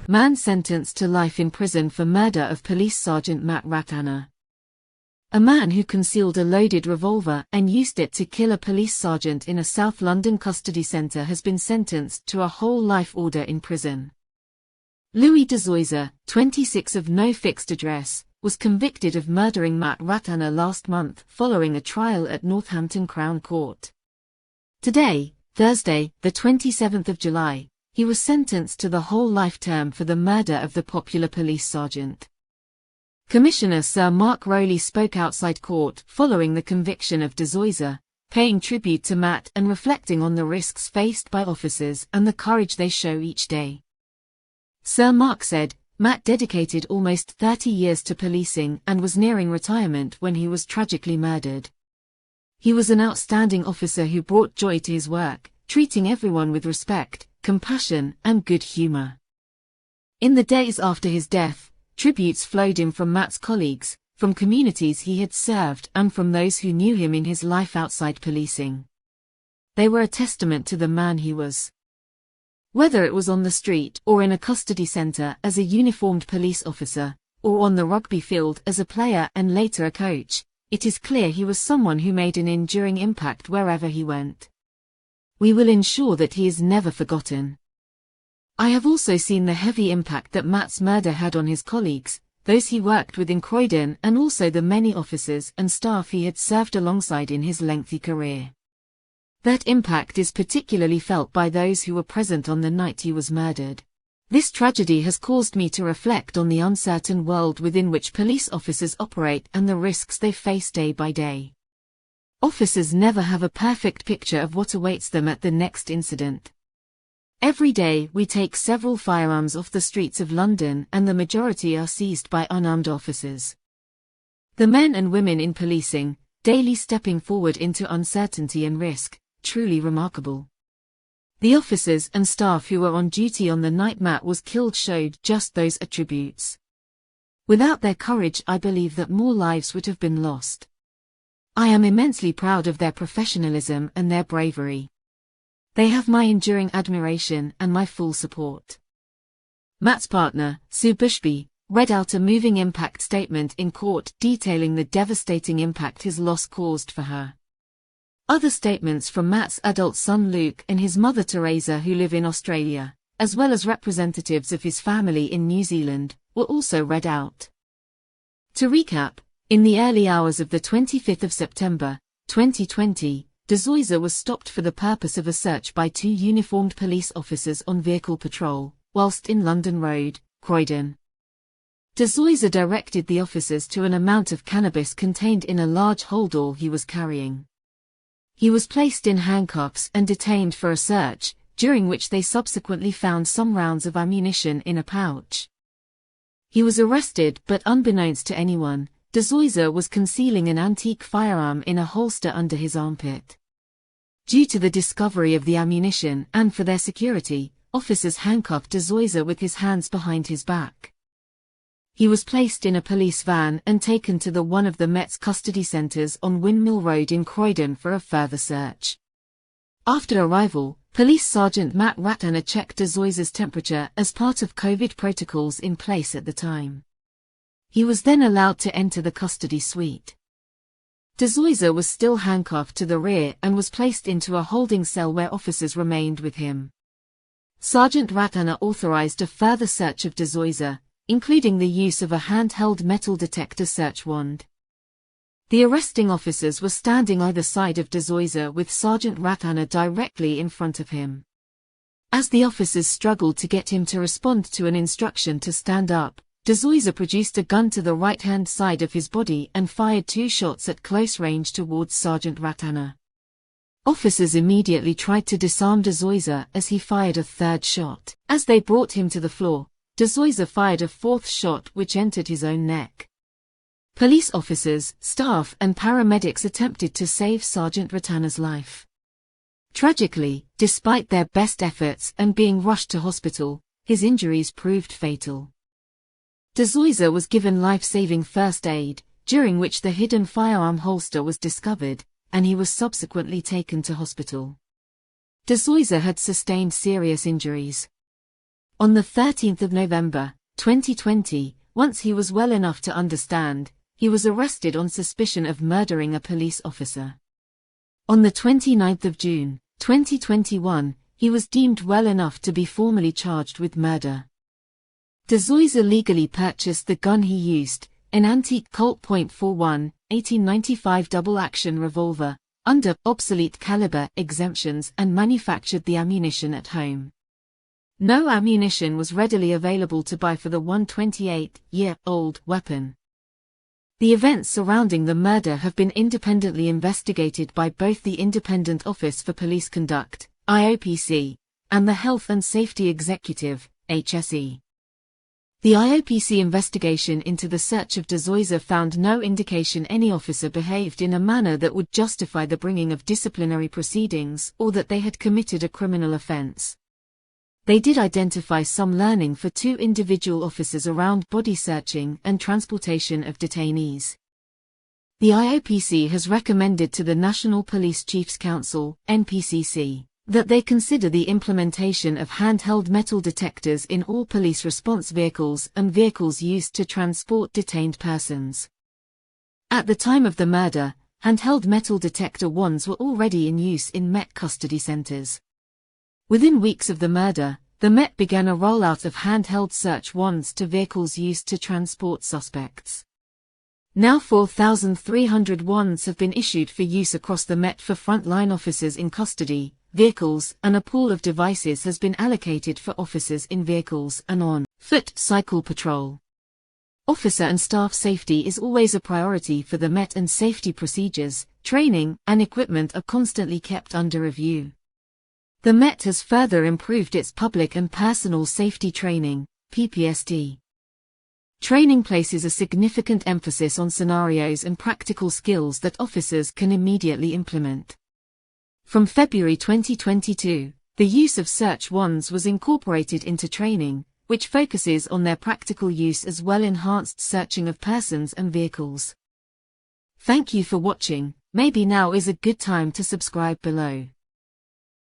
Man sentenced to life in prison for murder of Police Sergeant Matt Ratana. A man who concealed a loaded revolver and used it to kill a police sergeant in a South London custody centre has been sentenced to a whole life order in prison. Louis Dezoiser, 26 of no fixed address, was convicted of murdering Matt Ratana last month following a trial at Northampton Crown Court. Today, Thursday, the 27th of July, he was sentenced to the whole life term for the murder of the popular police sergeant. Commissioner Sir Mark Rowley spoke outside court following the conviction of Dezoiser, paying tribute to Matt and reflecting on the risks faced by officers and the courage they show each day. Sir Mark said, Matt dedicated almost 30 years to policing and was nearing retirement when he was tragically murdered. He was an outstanding officer who brought joy to his work, treating everyone with respect, compassion, and good humor. In the days after his death, tributes flowed in from Matt's colleagues, from communities he had served and from those who knew him in his life outside policing. They were a testament to the man he was. Whether it was on the street or in a custody centre as a uniformed police officer, or on the rugby field as a player and later a coach, it is clear he was someone who made an enduring impact wherever he went. We will ensure that he is never forgotten. I have also seen the heavy impact that Matt's murder had on his colleagues, those he worked with in Croydon, and also the many officers and staff he had served alongside in his lengthy career. That impact is particularly felt by those who were present on the night he was murdered. This tragedy has caused me to reflect on the uncertain world within which police officers operate and the risks they face day by day. Officers never have a perfect picture of what awaits them at the next incident. Every day we take several firearms off the streets of London and the majority are seized by unarmed officers. The men and women in policing, daily stepping forward into uncertainty and risk, truly remarkable. The officers and staff who were on duty on the night Matt was killed showed just those attributes. Without their courage, I believe that more lives would have been lost. I am immensely proud of their professionalism and their bravery. They have my enduring admiration and my full support. Matt's partner, Sue Bushby, read out a moving impact statement in court detailing the devastating impact his loss caused for her. Other statements from Matt's adult son Luke and his mother Teresa, who live in Australia, as well as representatives of his family in New Zealand, were also read out. To recap, in the early hours of the 25th of September, 2020, Dezoiser was stopped for the purpose of a search by two uniformed police officers on vehicle patrol, whilst in London Road, Croydon. Dezoiser directed the officers to an amount of cannabis contained in a large holdall he was carrying. He was placed in handcuffs and detained for a search, during which they subsequently found some rounds of ammunition in a pouch. He was arrested, but unbeknownst to anyone, Dezoiser was concealing an antique firearm in a holster under his armpit. Due to the discovery of the ammunition and for their security, officers handcuffed Dezoiser with his hands behind his back. He was placed in a police van and taken to one of the Met's custody centres on Windmill Road in Croydon for a further search. After arrival, Police Sergeant Matt Ratana checked Dezoiser's temperature as part of COVID protocols in place at the time. He was then allowed to enter the custody suite. Dezoiser was still handcuffed to the rear and was placed into a holding cell where officers remained with him. Sergeant Ratana authorized a further search of Dezoiser, including the use of a handheld metal detector search wand. The arresting officers were standing either side of Dezoiser with Sergeant Ratana directly in front of him. As the officers struggled to get him to respond to an instruction to stand up, Dezoiser produced a gun to the right-hand side of his body and fired 2 shots at close range towards Sergeant Ratana. Officers immediately tried to disarm Dezoiser as he fired a 3rd shot. As they brought him to the floor, Dezoiser fired a 4th shot which entered his own neck. Police officers, staff and paramedics attempted to save Sergeant Ratana's life. Tragically, despite their best efforts and being rushed to hospital, his injuries proved fatal. Dezoiser was given life-saving first aid, during which the hidden firearm holster was discovered, and he was subsequently taken to hospital. Dezoiser had sustained serious injuries. On the 13th of November, 2020, once he was well enough to understand, he was arrested on suspicion of murdering a police officer. On the 29th of June, 2021, he was deemed well enough to be formally charged with murder. Dezois illegally purchased the gun he used, an antique Colt .41, 1895 double-action revolver, under obsolete caliber exemptions and manufactured the ammunition at home. No ammunition was readily available to buy for the 128-year-old weapon. The events surrounding the murder have been independently investigated by both the Independent Office for Police Conduct, IOPC, and the Health and Safety Executive, HSE. The IOPC investigation into the search of Dezois found no indication any officer behaved in a manner that would justify the bringing of disciplinary proceedings or that they had committed a criminal offense. They did identify some learning for 2 individual officers around body searching and transportation of detainees. The IOPC has recommended to the National Police Chiefs Council, NPCC, that they consider the implementation of handheld metal detectors in all police response vehicles and vehicles used to transport detained persons. At the time of the murder, handheld metal detector wands were already in use in Met custody centers. Within weeks of the murder, the Met began a rollout of handheld search wands to vehicles used to transport suspects. Now 4,300 wands have been issued for use across the Met for frontline officers in custody, vehicles, and a pool of devices has been allocated for officers in vehicles and on foot cycle patrol. Officer and staff safety is always a priority for the Met, and safety procedures, training, and equipment are constantly kept under review. The Met has further improved its public and personal safety training, PPST. Training places a significant emphasis on scenarios and practical skills that officers can immediately implement. From February 2022, the use of search wands was incorporated into training, which focuses on their practical use as well as enhanced searching of persons and vehicles. Thank you for watching. Maybe now is a good time to subscribe below.